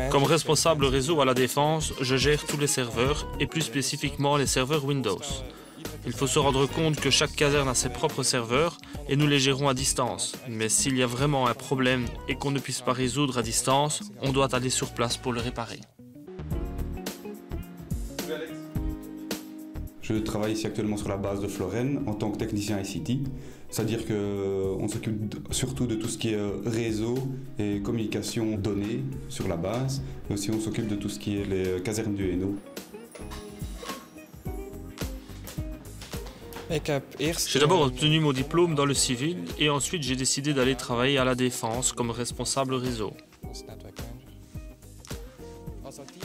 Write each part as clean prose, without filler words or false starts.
Comme responsable réseau à la Défense, je gère tous les serveurs et plus spécifiquement les serveurs Windows. Il faut se rendre compte que chaque caserne a ses propres serveurs et nous les gérons à distance. Mais s'il y a vraiment un problème et qu'on ne puisse pas résoudre à distance, on doit aller sur place pour le réparer. Je travaille ici actuellement sur la base de Florenne en tant que technicien ICT. C'est-à-dire qu'on s'occupe surtout de tout ce qui est réseau et communication données sur la base. Et aussi on s'occupe de tout ce qui est les casernes du Hainaut. J'ai d'abord obtenu mon diplôme dans le civil et ensuite j'ai décidé d'aller travailler à la Défense comme responsable réseau.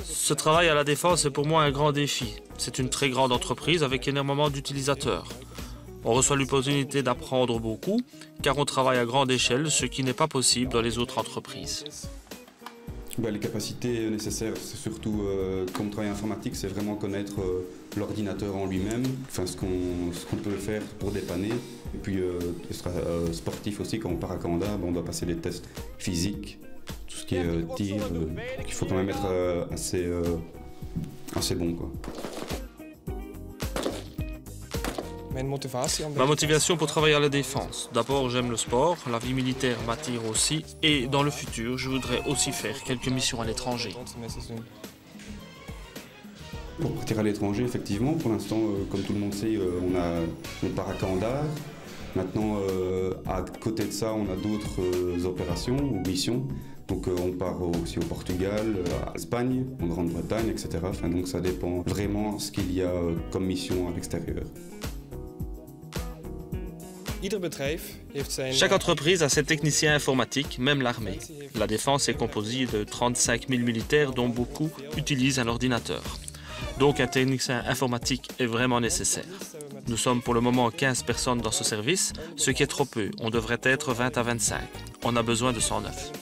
Ce travail à la Défense est pour moi un grand défi. C'est une très grande entreprise avec énormément d'utilisateurs. On reçoit l'opportunité d'apprendre beaucoup car on travaille à grande échelle, ce qui n'est pas possible dans les autres entreprises. Les capacités nécessaires, c'est surtout, comme travail informatique, c'est vraiment connaître l'ordinateur en lui-même, enfin, ce qu'on peut faire pour dépanner. Et puis, sportif aussi, quand on part à Canada, on doit passer des tests physiques, tout ce qui est tir, il faut quand même être assez bon, quoi. Ma motivation pour travailler à la Défense. D'abord, j'aime le sport, la vie militaire m'attire aussi et dans le futur, je voudrais aussi faire quelques missions à l'étranger. Pour partir à l'étranger, effectivement, pour l'instant, comme tout le monde sait, on part à Kandahar. Maintenant, à côté de ça, on a d'autres opérations ou missions. Donc on part aussi au Portugal, à l'Espagne, en Grande-Bretagne, etc. Enfin, donc ça dépend vraiment ce qu'il y a comme mission à l'extérieur. Chaque entreprise a ses techniciens informatiques, même l'armée. La Défense est composée de 35 000 militaires dont beaucoup utilisent un ordinateur. Donc un technicien informatique est vraiment nécessaire. Nous sommes pour le moment 15 personnes dans ce service, ce qui est trop peu. On devrait être 20 à 25. On a besoin de 109.